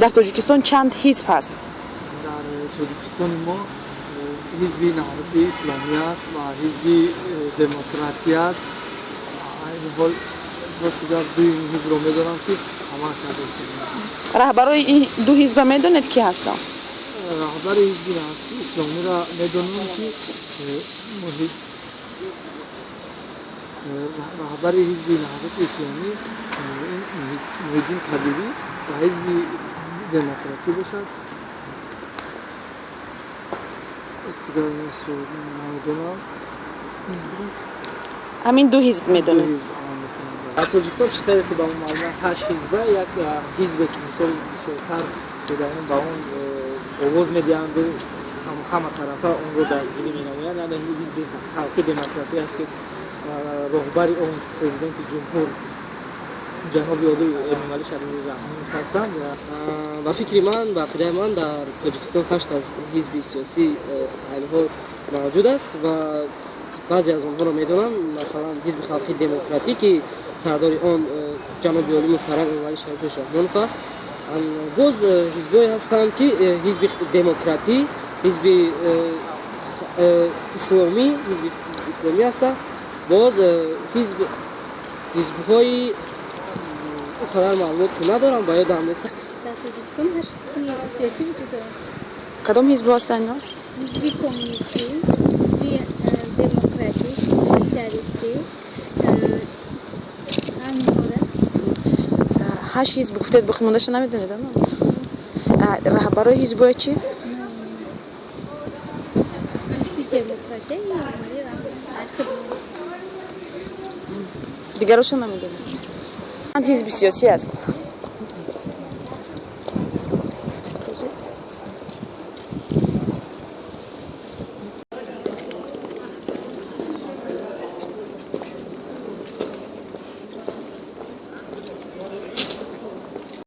در تاجیکستان چند حزب هست؟ در تاجیکستان ما حزب نهضت اسلامی است و حزب دموکراتی است. این حال واسه دو این حزب رو میدونم که همه کرده. رهبرای این دو حزب میدونید کی هستند؟ رهبر حزب نهضت اسلامی را میدونم که رهبر حزب نهضت اسلامی محیدین طبیبی و حزب دموکراتی باشد. استقلال مصر نمیدونم. همین دو حزب میدونید؟ در تاجیکستان چطوری که با اون معلومه 8 حزبه یک حزبه که مثال بسیارتر بدانیم با اون آواز میدهند و همه طرفه اون رو دستگیری مینمایند. یعنی حزب خلقی دموکراتی است که رهبر اون پرزیدنت جمهور جناب علی امامعلی شریف رحمانی هستند. و فکر من و عقیده من در تاجیکستان 8 از حزب سیاسی حال موجود است و بعضی از آنها را میدونم، مثلا حزب خلقی دموکراتی که سردار آن جناب علی محترم امامعلی شریف رحمانی است. باز حزبایی هستند که حزب دموکراتی، حزب اسلامی هستند. باز حزب‌های خودم معلومات که ندارم باید هم نیست. در تاجیکستان 8 حزب سیاسی وجود دارد. کدام حزب هستند اینا؟ حزب کمونیستی، حزب دموکراتیک، سوسیالیستی، همین 8 حزب گفتید بخونمندش نمیدونید؟ رهبرای حزبای چی؟ حزب دموکراتی دیگرشون نمیدونید. چند حزب سیاسی هست؟